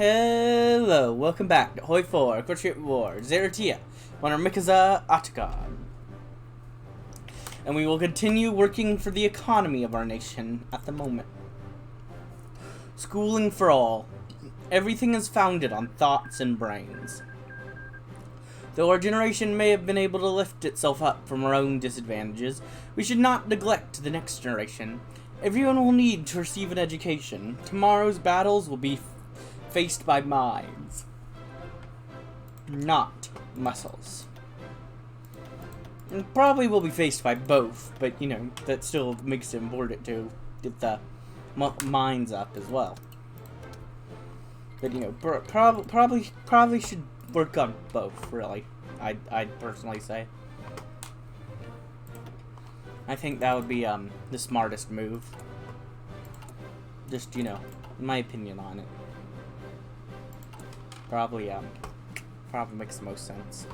Hello, welcome back to Hoi 4, Equestria War, Zarantia, on our Mekiouzza, Ataghan. And we will continue working for the economy of our nation at the moment. Schooling for all. Everything is founded on thoughts and brains. Though our generation may have been able to lift itself up from our own disadvantages, we should not neglect the next generation. Everyone will need to receive an education. Tomorrow's battles will be faced by minds, not muscles. And probably will be faced by both, but you know, that still makes it important to get the minds up as well. But you know, probably should work on both, really. I'd personally say. I think that would be the smartest move. Just, you know, my opinion on it. Probably makes the most sense.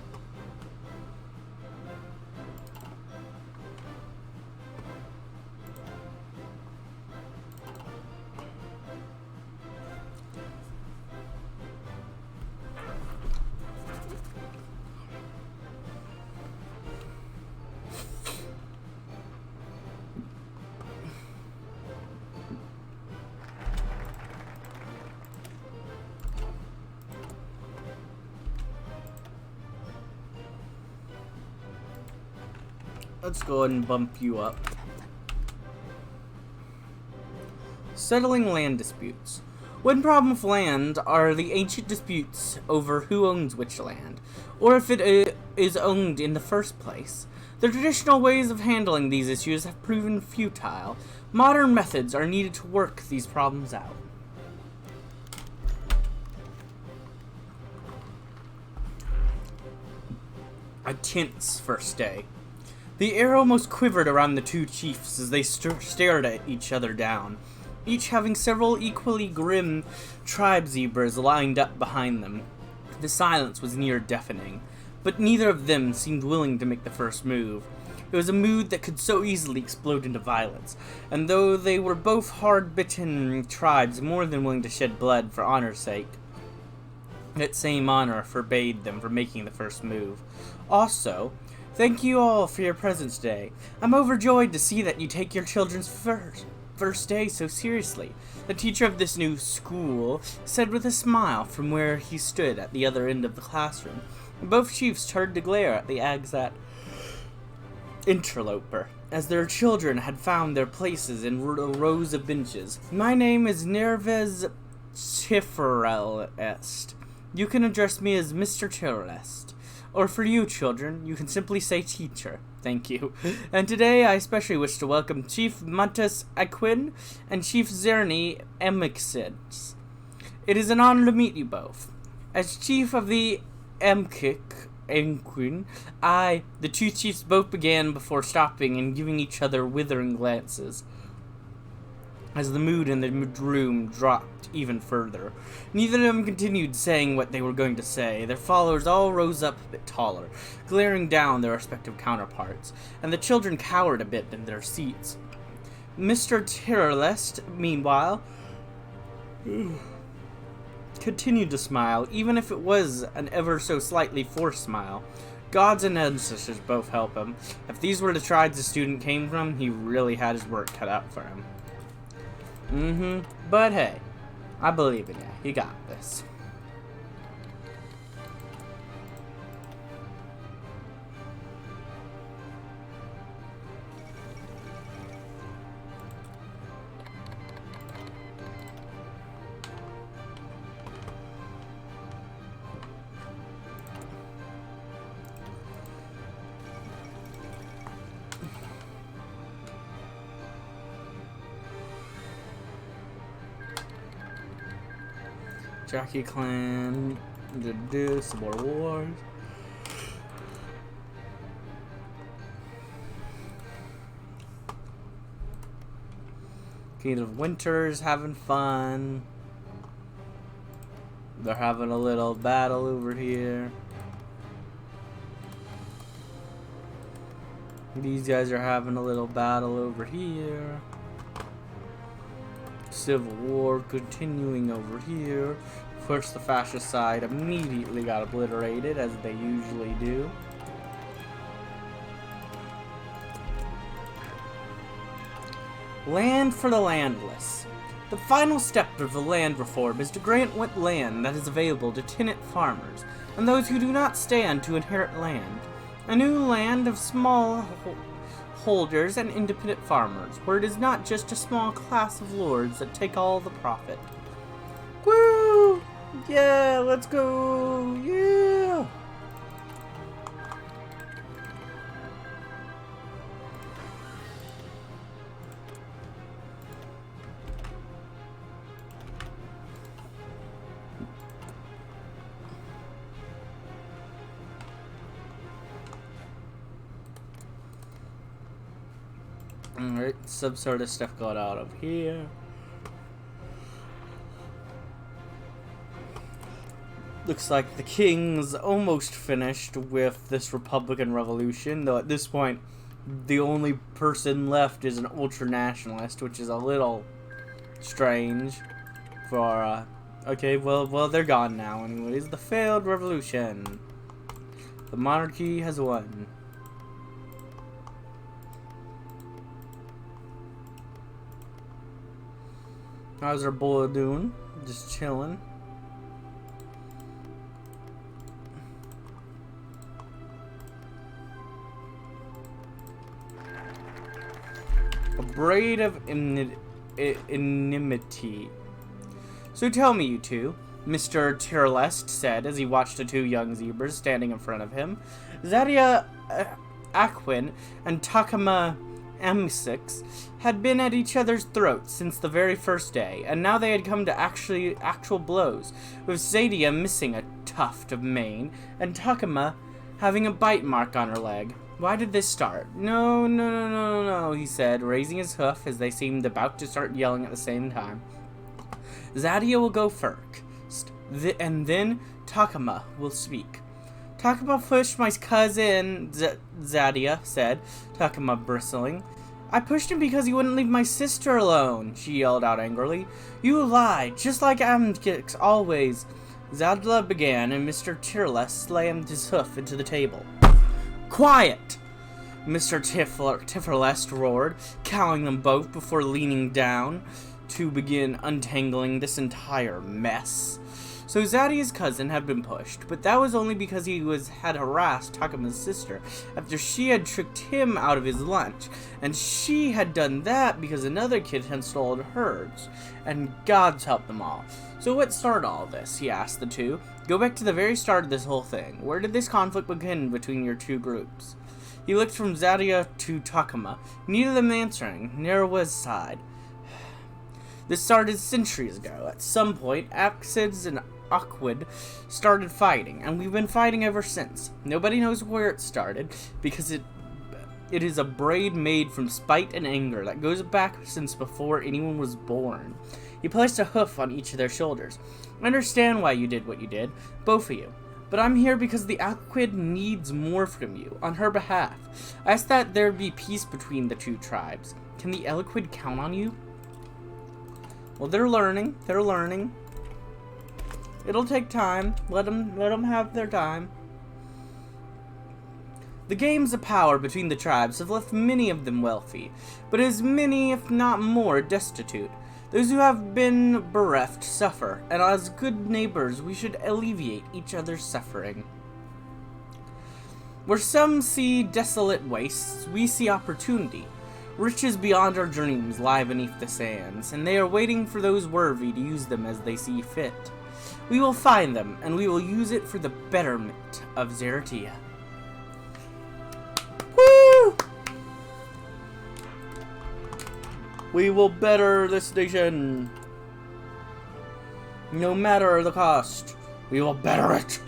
Let's go ahead and bump you up. Settling land disputes. One problem with land are the ancient disputes over who owns which land, or if it is owned in the first place. The traditional ways of handling these issues have proven futile. Modern methods are needed to work these problems out. A tense first day. The air almost quivered around the two chiefs as they stared at each other down, each having several equally grim tribe zebras lined up behind them. The silence was near deafening, but neither of them seemed willing to make the first move. It was a mood that could so easily explode into violence, and though they were both hard-bitten tribes more than willing to shed blood for honor's sake, that same honor forbade them from making the first move. Also, thank you all for your presence today. I'm overjoyed to see that you take your children's first day so seriously. The teacher of this new school said with a smile from where he stood at the other end of the classroom. Both chiefs turned to glare at the Agzat interloper, as their children had found their places in rows of benches. My name is Nervez Tifrelest. You can address me as Mr. Tirelest. Or for you, children, you can simply say teacher. Thank you. And today I especially wish to welcome Chief Mantus Aquin and Chief Zerny Emixid. It is an honor to meet you both. As chief of the Emquin, the two chiefs both began before stopping and giving each other withering glances, as the mood in the room dropped even further. Neither of them continued saying what they were going to say. Their followers all rose up a bit taller, glaring down their respective counterparts, and the children cowered a bit in their seats. Mr. Tirelest, meanwhile, continued to smile, even if it was an ever so slightly forced smile. Gods and ancestors both help him. If these were the tribes the student came from, he really had his work cut out for him. But hey, I believe in you. You got this. Jackie Clan, some more wars. King of Winter's having fun. They're having a little battle over here. These guys are having a little battle over here. Civil War continuing over here. course, the fascist side immediately got obliterated, as they usually do. Land for the landless. The final step of the land reform is to grant what land that is available to tenant farmers and those who do not stand to inherit land. A new land of small holders and independent farmers, where it is not just a small class of lords that take all the profit. Woo! Yeah, let's go! Yeah! Alright, some sort of stuff got out of here. Looks like the king's almost finished with this Republican revolution, though at this point, the only person left is an ultra-nationalist, which is a little strange for, okay, well, they're gone now anyways. The failed revolution. The monarchy has won. How's our boy doing? Just chilling. A braid of enmity. So tell me, you two, Mr. Tirlest said as he watched the two young zebras standing in front of him. Zarantia Aquin and Takama M6 had been at each other's throats since the very first day, and now they had come to actual blows, with Zarantia missing a tuft of mane and Takama having a bite mark on her leg. Why did this start? No, he said, raising his hoof as they seemed about to start yelling at the same time. Zarantia will go first, and then Takama will speak. Takama pushed my cousin, Zarantia said, Takama bristling. I pushed him because he wouldn't leave my sister alone, she yelled out angrily. You lied, just like Amkix always. Zarantia began, and Mr. Tirless slammed his hoof into the table. Quiet! Mr. Tifferlest roared, cowing them both before leaning down to begin untangling this entire mess. So Zarantia's cousin had been pushed, but that was only because he had harassed Takama's sister after she had tricked him out of his lunch, and she had done that because another kid had stolen hers, and God's helped them all. So what started all this, he asked the two. Go back to the very start of this whole thing. Where did this conflict begin between your two groups? He looked from Zarantia to Takama, neither of them answering. Nerawa's sighed. This started centuries ago. At some point, Axids and Aquid started fighting, and we've been fighting ever since. Nobody knows where it started, because it is a braid made from spite and anger that goes back since before anyone was born. He placed a hoof on each of their shoulders. I understand why you did what you did, both of you. But I'm here because the Aquid needs more from you, on her behalf. I asked that there be peace between the two tribes. Can the Eliquid count on you? Well, they're learning. They're learning. It'll take time. Let them have their time. The games of power between the tribes have left many of them wealthy, but as many, if not more, destitute. Those who have been bereft suffer, and as good neighbors, we should alleviate each other's suffering. Where some see desolate wastes, we see opportunity. Riches beyond our dreams lie beneath the sands, and they are waiting for those worthy to use them as they see fit. We will find them, and we will use it for the betterment of Zarantia. Woo! We will better this nation. No matter the cost, we will better it.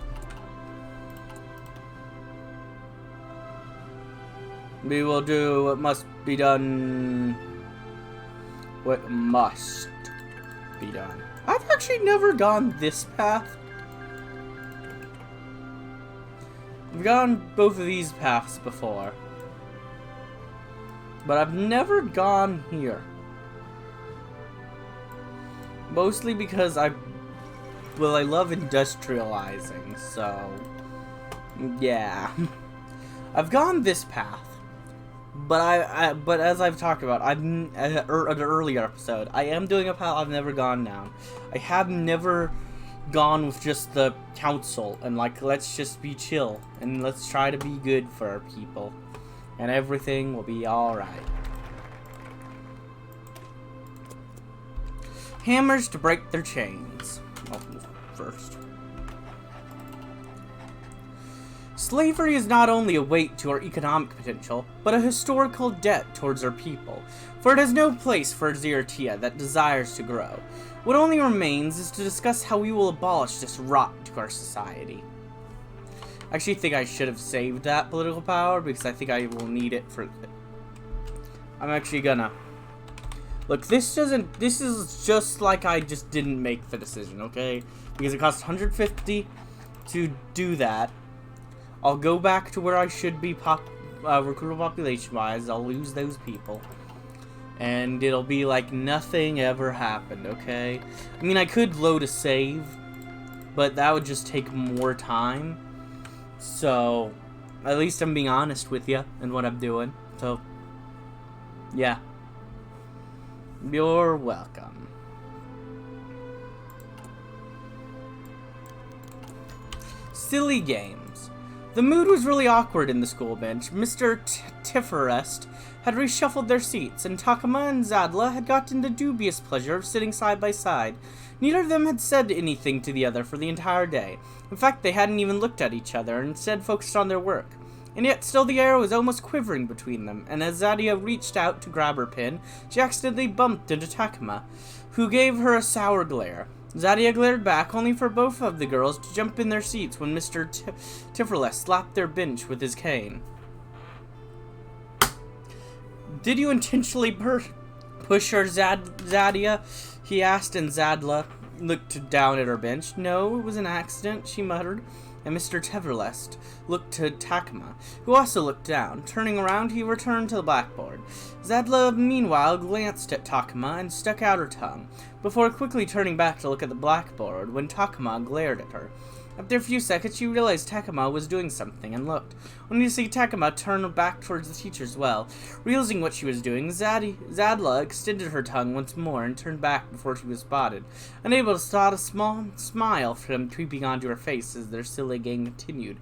We will do what must be done. What must be done. I've actually never gone this path. I've gone both of these paths before, but I've never gone here. Mostly because I Well, I love industrializing, so yeah. I've gone this path, but as I've talked about, in an earlier episode, I am doing a path I've never gone down. I have never gone with just the council and like, let's just be chill and let's try to be good for our people, and everything will be all right. Hammers to break their chains. I'll move first. Slavery is not only a weight to our economic potential, but a historical debt towards our people, for it has no place for Zarantia that desires to grow. What only remains is to discuss how we will abolish this rot to our society. I actually think I should have saved that political power, because I think I will need it for... I'm actually gonna... Look, this is just like I just didn't make the decision, okay? Because it costs 150 to do that. I'll go back to where I should be recruitable population-wise. I'll lose those people. And it'll be like nothing ever happened, okay? I mean, I could load a save, but that would just take more time. So, at least I'm being honest with you and what I'm doing. So, yeah. You're welcome. Silly games. The mood was really awkward in the school bench. Mr. Tifferest had reshuffled their seats, and Takama and Zadla had gotten the dubious pleasure of sitting side by side. Neither of them had said anything to the other for the entire day. In fact, they hadn't even looked at each other, and instead focused on their work. And yet still the air was almost quivering between them, and as Zadia reached out to grab her pin, she accidentally bumped into Takama, who gave her a sour glare. Zadia glared back, only for both of the girls to jump in their seats when Mr. Tifferless slapped their bench with his cane. "Did you intentionally push her, Zadia?" he asked, and Zadla looked down at her bench. "No, it was an accident," she muttered. And Mr. Tifferless looked to Takama, who also looked down. Turning around, he returned to the blackboard. Zadla, meanwhile, glanced at Takama and stuck out her tongue, before quickly turning back to look at the blackboard when Takama glared at her. After a few seconds, she realized Takama was doing something and looked. Only to see Takama turn back towards the teacher as well. Realizing what she was doing, Zadla extended her tongue once more and turned back before she was spotted, unable to stop a small smile from creeping onto her face as their silly game continued.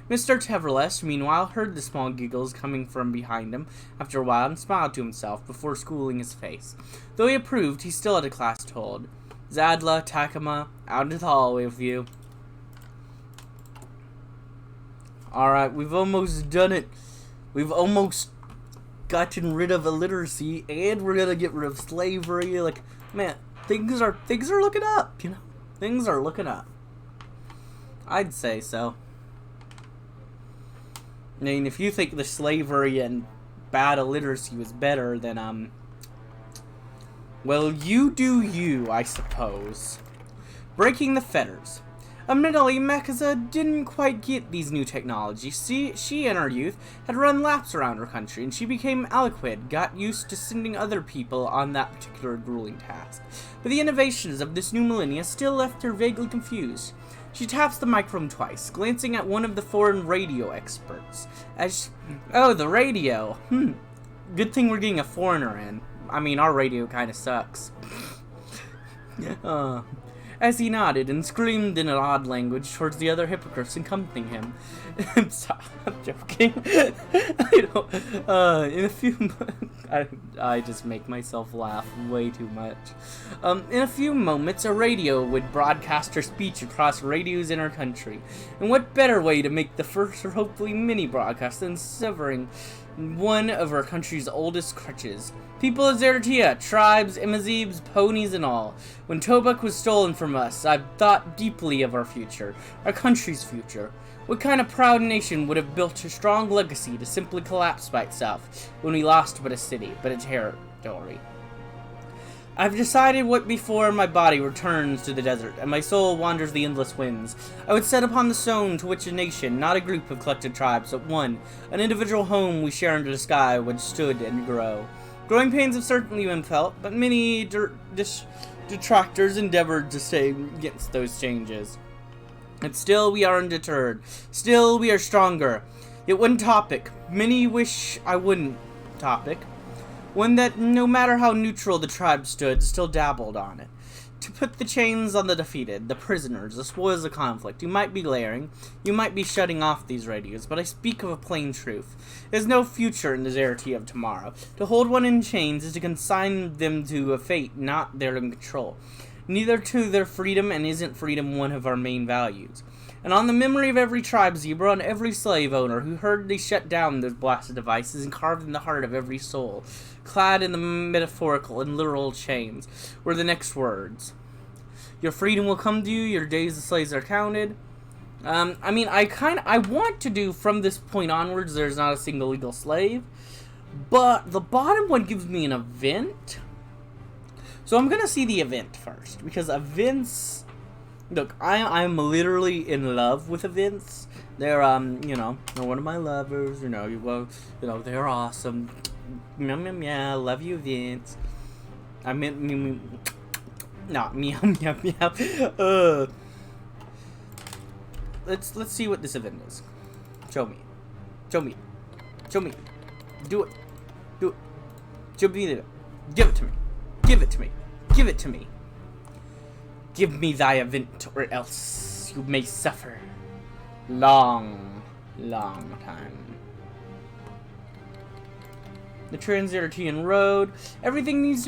Mr. Tifferless, meanwhile, heard the small giggles coming from behind him after a while and smiled to himself before schooling his face. Though he approved, he still had a class to hold. "Zadla, Takama, out into the hallway with you." Alright, we've almost done it. We've almost gotten rid of illiteracy, and we're gonna get rid of slavery. Like, man, things are looking up, you know? Things are looking up. I'd say so. I mean, if you think the slavery and bad illiteracy was better, then, well, you do you, I suppose. Breaking the fetters. Admittedly, Mekiouzza didn't quite get these new technologies. She in her youth had run laps around her country, and she became aliquid, got used to sending other people on that particular grueling task. But the innovations of this new millennia still left her vaguely confused. She taps the microphone twice, glancing at one of the foreign radio experts. Oh, the radio. Good thing we're getting a foreigner in. I mean, our radio kind of sucks. As he nodded and screamed in an odd language towards the other hippogriffs accompanying him. I'm joking. In a few I just make myself laugh way too much. In a few moments, a radio would broadcast her speech across radios in our country. And what better way to make the first or hopefully mini broadcast than severing one of our country's oldest crutches. People of Zarantia, tribes, Imazibs, ponies, and all. When Tobak was stolen from us, I've thought deeply of our future, our country's future. What kind of proud nation would have built a strong legacy to simply collapse by itself when we lost but a city, but a territory? I've decided what before my body returns to the desert, and my soul wanders the endless winds. I would set upon the stone to which a nation, not a group of collected tribes, but one, an individual home we share under the sky, would stood and grow. Growing pains have certainly been felt, but many Detractors endeavored to stay against those changes. And still we are undeterred. Still we are stronger. Yet one topic, many wish I wouldn't topic, one that no matter how neutral the tribe stood, still dabbled on it. To put the chains on the defeated, the prisoners, the spoils of conflict. You might be glaring, you might be shutting off these radios, but I speak of a plain truth. There's no future in the Zarantia of tomorrow. To hold one in chains is to consign them to a fate not their control. Neither to their freedom, and isn't freedom one of our main values. And on the memory of every tribe zebra and every slave owner who heard they shut down those blasted devices and carved in the heart of every soul, clad in the metaphorical and literal chains, were the next words. Your freedom will come to you, your days as slaves are counted. I want to do from this point onwards, there's not a single legal slave, but the bottom one gives me an event. So I'm gonna see the event first, because events, look, I'm literally in love with events. They're, they're one of my lovers, they're awesome. Meow, meow, meow, love you, events. I meant, no, meow, meow, meow. Let's see what this event is. Show me. Show me. Show me. Do it. Do it. Show me the, give it to me. Give it to me. Give it to me. Give me thy event, or else you may suffer. Long, long time. The Transarantian Road. Everything needs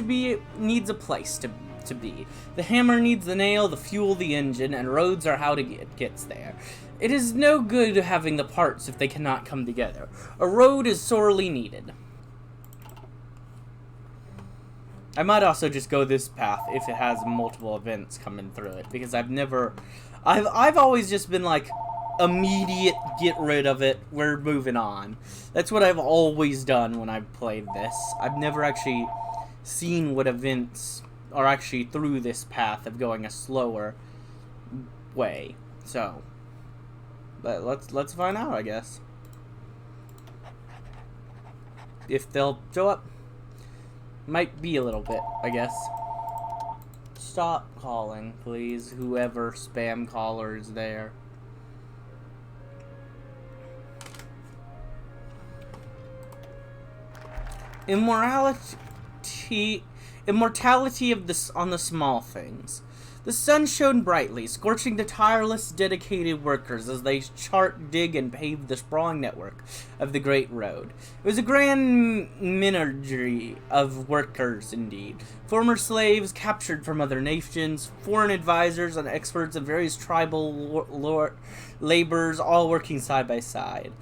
a place to be. The hammer needs the nail, the fuel, the engine, and roads are how it gets there. It is no good having the parts if they cannot come together. A road is sorely needed. I might also just go this path if it has multiple events coming through it, because I've always just been like, immediate get rid of it, we're moving on. That's what I've always done when I've played this. I've never actually seen what events are actually through this path of going a slower way. So, but let's find out, I guess. If they'll show up. Might be a little bit, I guess. Stop calling, please, whoever spam caller is there. Immortality of this on the small things. The sun shone brightly, scorching the tireless, dedicated workers as they chart, dig, and pave the sprawling network of the Great Road. It was a grand menagerie of workers, indeed. Former slaves captured from other nations, foreign advisors and experts, and various tribal laborers, all working side by side.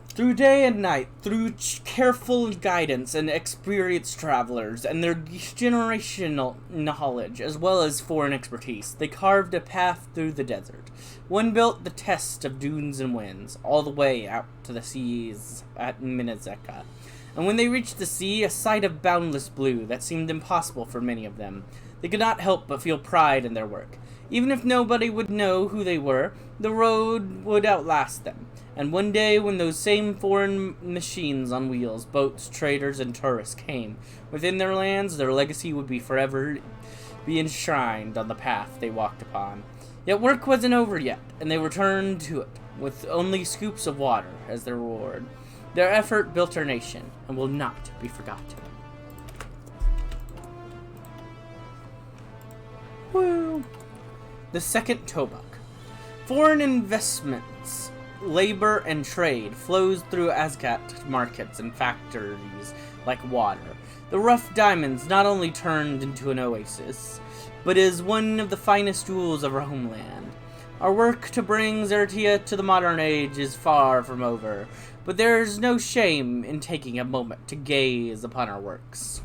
Through day and night, through careful guidance and experienced travelers and their generational knowledge, as well as foreign expertise, they carved a path through the desert. One built the test of dunes and winds, all the way out to the seas at Mekiouzza. And when they reached the sea, a sight of boundless blue that seemed impossible for many of them, they could not help but feel pride in their work. Even if nobody would know who they were, the road would outlast them. And one day, when those same foreign machines on wheels, boats, traders, and tourists came within their lands, their legacy would be forever be enshrined on the path they walked upon. Yet work wasn't over yet, and they returned to it, with only scoops of water as their reward. Their effort built our nation, and will not be forgotten. Woo! The second Tobak. Foreign investments, labor, and trade flows through Azcat markets and factories like water. The rough diamonds not only turned into an oasis, but is one of the finest jewels of our homeland. Our work to bring Zarantia to the modern age is far from over, but there is no shame in taking a moment to gaze upon our works.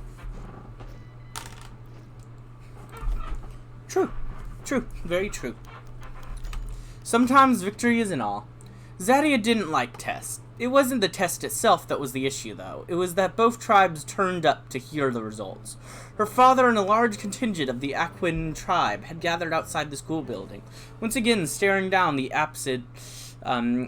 True. True. Very true. Sometimes victory isn't all. Zarantia didn't like tests. It wasn't the test itself that was the issue, though. It was that both tribes turned up to hear the results. Her father and a large contingent of the Ataghan tribe had gathered outside the school building, once again staring down the apsid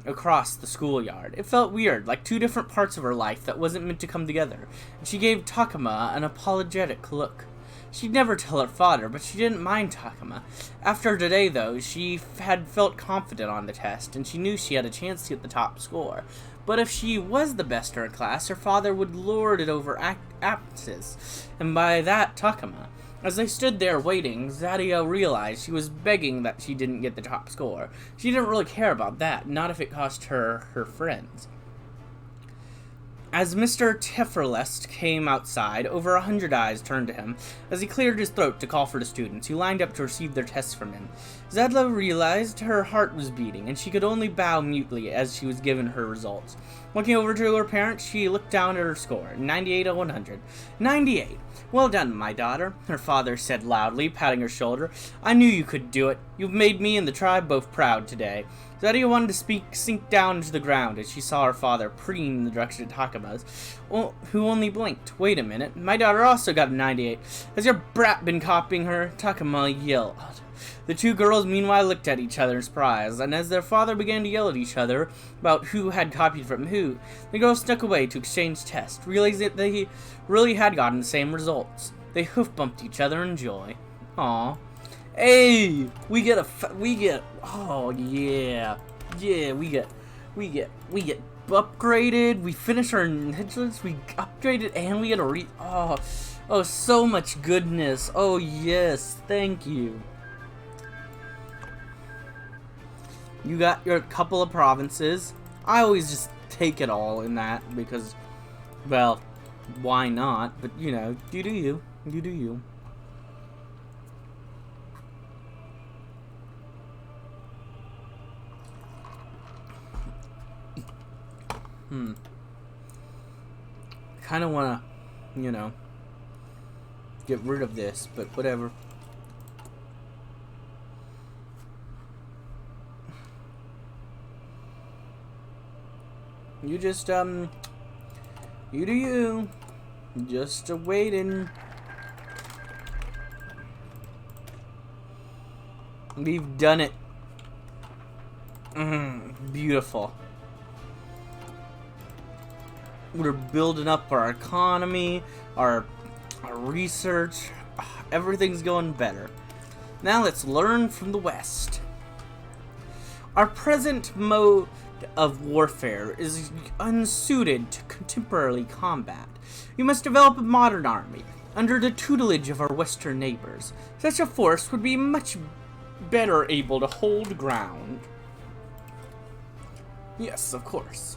across the schoolyard. It felt weird, like two different parts of her life that wasn't meant to come together, and she gave Takama an apologetic look. She'd never tell her father, but she didn't mind Takuma. After today, though, she had felt confident on the test, and she knew she had a chance to get the top score. But if she was the best in her class, her father would lord it over Apsis, and by that, Takuma. As they stood there waiting, Zadia realized she was begging that she didn't get the top score. She didn't really care about that, not if it cost her her friends. As Mr. Tefferlest came outside, over 100 eyes turned to him as he cleared his throat to call for the students, who lined up to receive their tests from him. Zadla realized her heart was beating, and she could only bow mutely as she was given her results. Looking over to her parents, she looked down at her score, 98 of 100. 98! Well done, my daughter, her father said loudly, patting her shoulder. I knew you could do it. You've made me and the tribe both proud today. Zadia wanted to sink down to the ground as she saw her father preening in the direction of Takuma's, who only blinked. Wait a minute, my daughter also got a 98. Has your brat been copying her? Takuma yelled. The two girls meanwhile looked at each other in surprise, and as their father began to yell at each other about who had copied from who, the girls snuck away to exchange tests, realizing that they really had gotten the same results. They hoof-bumped each other in joy. Aww. Hey, we get, oh yeah, we get upgraded, we finish our intelligence, we upgraded, and we get a oh, so much goodness. Oh yes, thank you. You got your couple of provinces. I always just take it all in that because, well, why not? But you know, you do you, you do you. Kind of want to, you know, get rid of this, but whatever. You just, you do you. Just waiting. We've done it. Beautiful. We're building up our economy, our research. Everything's going better. Now let's learn from the West. Our present mode of warfare is unsuited to contemporary combat. We must develop a modern army under the tutelage of our Western neighbors. Such a force would be much better able to hold ground. Yes, of course.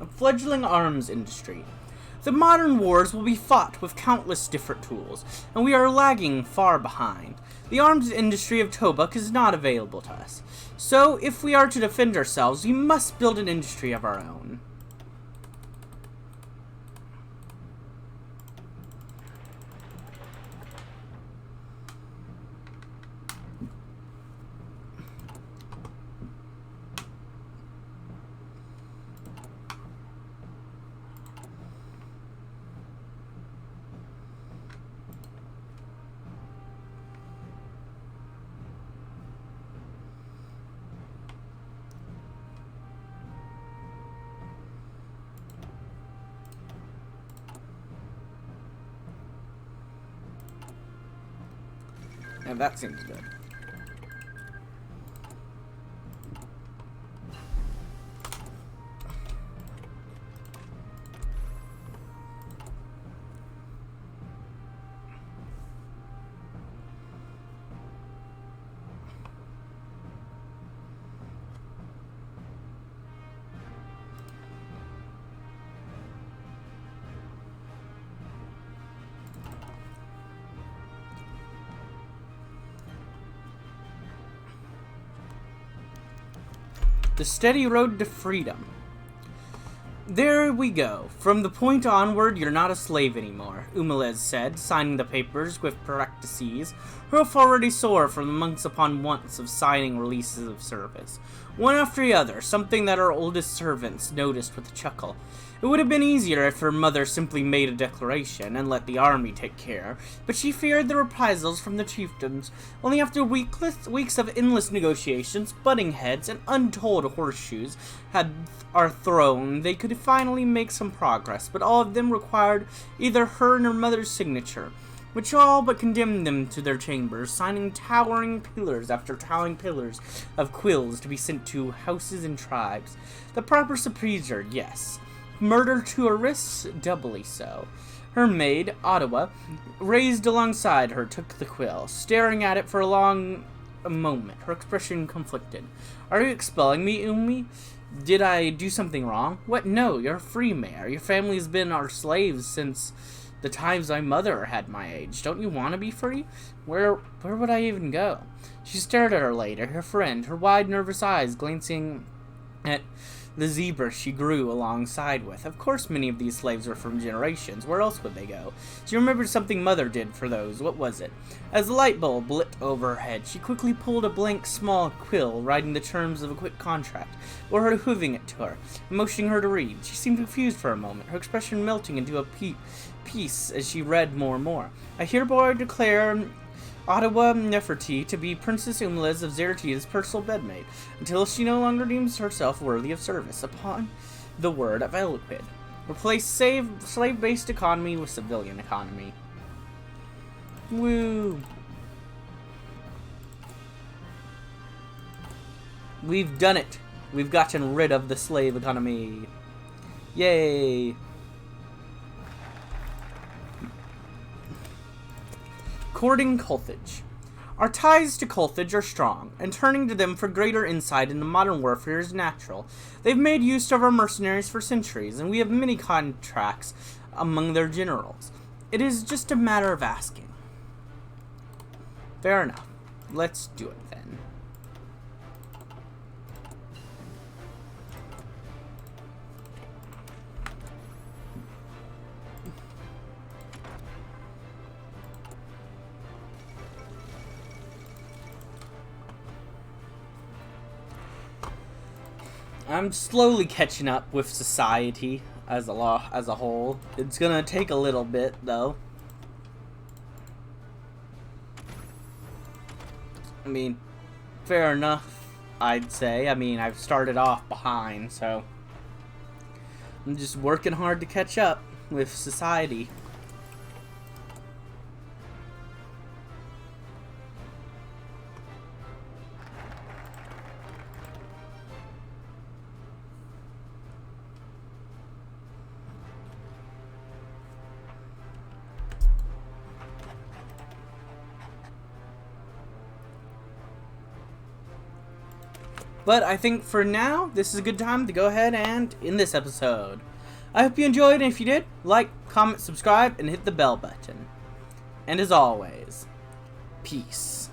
A fledgling arms industry. The modern wars will be fought with countless different tools, and we are lagging far behind. The arms industry of Tobuk is not available to us. So, if we are to defend ourselves, we must build an industry of our own. And that seems good. The steady road to freedom. There we go. From the point onward, you're not a slave anymore, Umalez said, signing the papers with parentheses, her hoof already sore from the months upon months of signing releases of service. One after the other, something that our oldest servants noticed with a chuckle. It would have been easier if her mother simply made a declaration and let the army take care, but she feared the reprisals from the chiefdoms. Only after weeks of endless negotiations, butting heads, and untold horseshoes are thrown, they could finally make some progress, but all of them required either her and her mother's signature, which all but condemned them to their chambers, signing towering pillars after towering pillars of quills to be sent to houses and tribes. The proper procedure, yes. Murder to her wrists, doubly so. Her maid, Ottawa, raised alongside her, took the quill, staring at it for a moment, her expression conflicted. Are you expelling me, Umi? Did I do something wrong? What? No, you're a free mare. Your family's been our slaves since the times my mother had my age. Don't you want to be free? Where would I even go? She stared at her later, her friend, her wide, nervous eyes glancing at the zebra she grew alongside with. Of course many of these slaves were from generations. Where else would they go? She remembered something Mother did for those. What was it? As the light bulb lit over her head, she quickly pulled a blank small quill, writing the terms of a quick contract, or her hooving it to her, motioning her to read. She seemed confused for a moment, her expression melting into a peace as she read more and more. I hereby declare Ottawa Nefertiti to be Princess Umlez of Zarantia's personal bedmate, until she no longer deems herself worthy of service. Upon the word of Eloquid, replace slave-based economy with civilian economy. Woo! We've done it! We've gotten rid of the slave economy. Yay! Courting Carthage. Our ties to Carthage are strong, and turning to them for greater insight into modern warfare is natural. They've made use of our mercenaries for centuries, and we have many contracts among their generals. It is just a matter of asking. Fair enough. Let's do it then. I'm slowly catching up with society as a whole. It's gonna take a little bit, though. I mean, fair enough, I'd say. I mean, I've started off behind, so I'm just working hard to catch up with society. But I think for now, this is a good time to go ahead and end this episode. I hope you enjoyed, and if you did, like, comment, subscribe, and hit the bell button. And as always, peace.